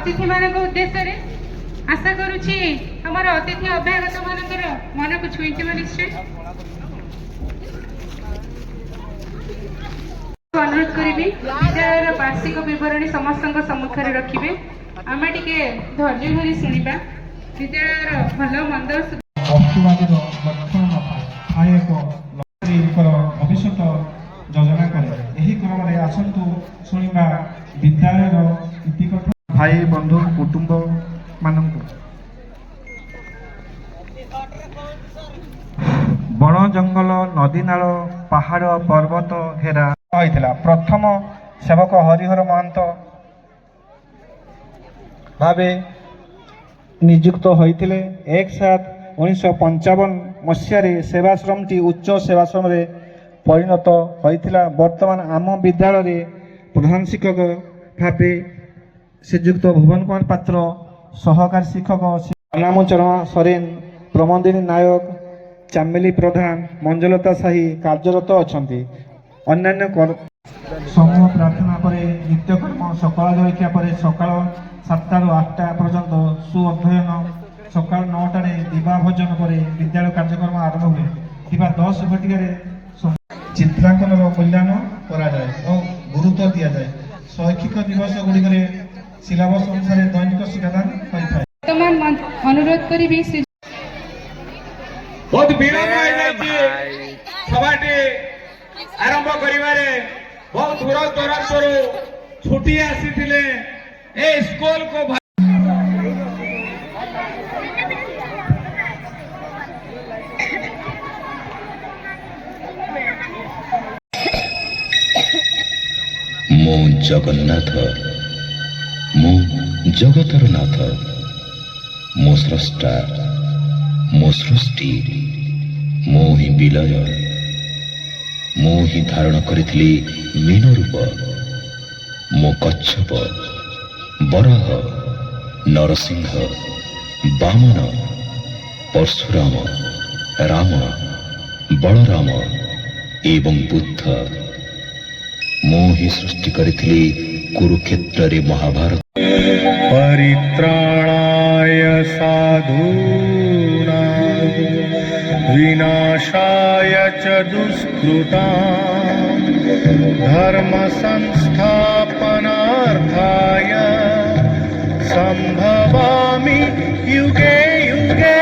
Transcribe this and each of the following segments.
अतिथि मान उद्देश्य आशा करुच्ची आमर अतिथि अभ्यागत मानकर मन को छुई निश्चय अनुरोध करी विद्यालय वार्षिक विवरणी समस्त सम्मुख में रखिए आम टे धैर्य धरी शुणा विद्यालय भल मंद भविष्य योजना करे यही क्रम में आसतु शुणा विद्यालय इतिकथा भाई बंधु कुटुंब मानक बण जंगल नदी नाल पहाड़ पर्वत घेरा होता प्रथम सेवक हरिहर महंत भावे नियुक्त होते 1/7/1955 मसीह सेवाश्रम टी उच्च सेवाश्रम रे परिणत होता। वर्तमान आम विद्यालय प्रधान शिक्षक भावे श्रीयुक्त भुवन कुमार पात्र सहकारी शिक्षक अनामचरण सोरेन प्रमोदिनी नायक चामेली प्रधान मंजुलता साही कार्यरत अच्छा अन्य समूह प्रार्थना पर नित्यकर्म सकाल जलखिया पर सकाल 7टा ରୁ 8टा पर्यंत सु अध्ययन सकाल 9टा दिवा भोजन पर विद्यालय कार्यक्रम आरंभ हुए दिवा 10 घटिकार चित्रांकन मूल्यांकन करा जाए और गुरुत्व दिया जाए। शैक्षिक दिवस गुड़िक सिलेबस अनुसार दैनिक शिक्षादान होता है। अनुरोध करी बहुत विलंब सभाटी आरंभ करिवारे बहुत दूर दूरांतर छुट्टी आसी ए स्कूल को मो जगन्नाथ मो जगतर नाथ मो स्रष्टा मो सृष्टि मो ही विलय मो ही धारण करिथिली मीन रूप मो कच्छप बराह नरसिंह वामन परशुराम राम बलराम एवं बुद्ध मो ही सृष्टि करिथिली कुरुक्षेत्र रे महाभारत परित्राणाय साधूनां विनाशाय च दुष्कृतां धर्म संस्थापनार्थाय संभवामि युगे युगे।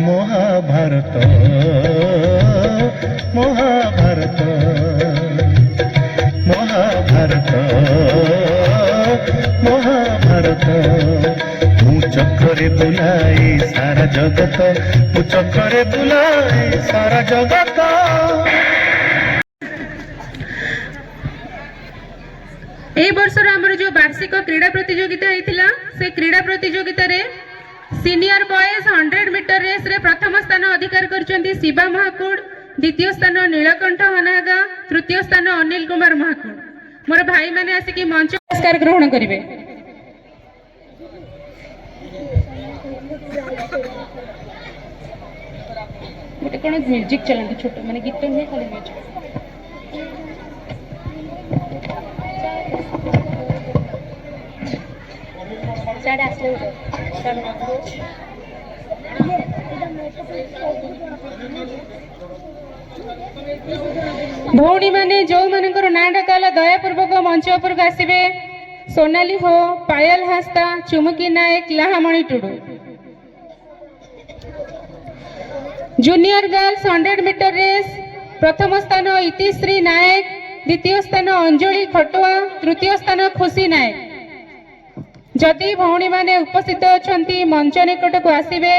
महाभारत महाभारत महाभारत महाभारत मु चक्रे बुलाए सारा जगत मु चक्रे बुलाए सारा जगत। ए वर्षर आमर जो वार्षिक क्रीड़ा प्रतियोगिता होता से क्रीड़ा प्रतियोगिता रे सीनियर बॉयज 100 मीटर रेस रे प्रथम स्थान अधिकार करछंती शिवा महाकुड़ द्वितीय स्थान नीलकंठ हनागा तृतीय स्थान अनिल कुमार महाकुड़। मोर भाई माने आसिकी मंच पुरस्कार ग्रहण करिवे। गोटे कोन म्यूजिक चलांती छोटो माने गीत नहीं खाली म्यूजिक साडे आसले भौणी माने जो मानकर ना डाकाला दयापूर्वक मंच उपरक आसबे Sonali Ho Payal Hasta Chumuki Nayak Lahamani Tudu. Junior girls 100 metre race प्रथम स्थान इतिश्री नायक द्वितीय स्थान अंजलि खटुआ तृतीय स्थान खुशी नायक। जदि भौणी माने उपस्थित अछंती मंच निकट को आसिबे।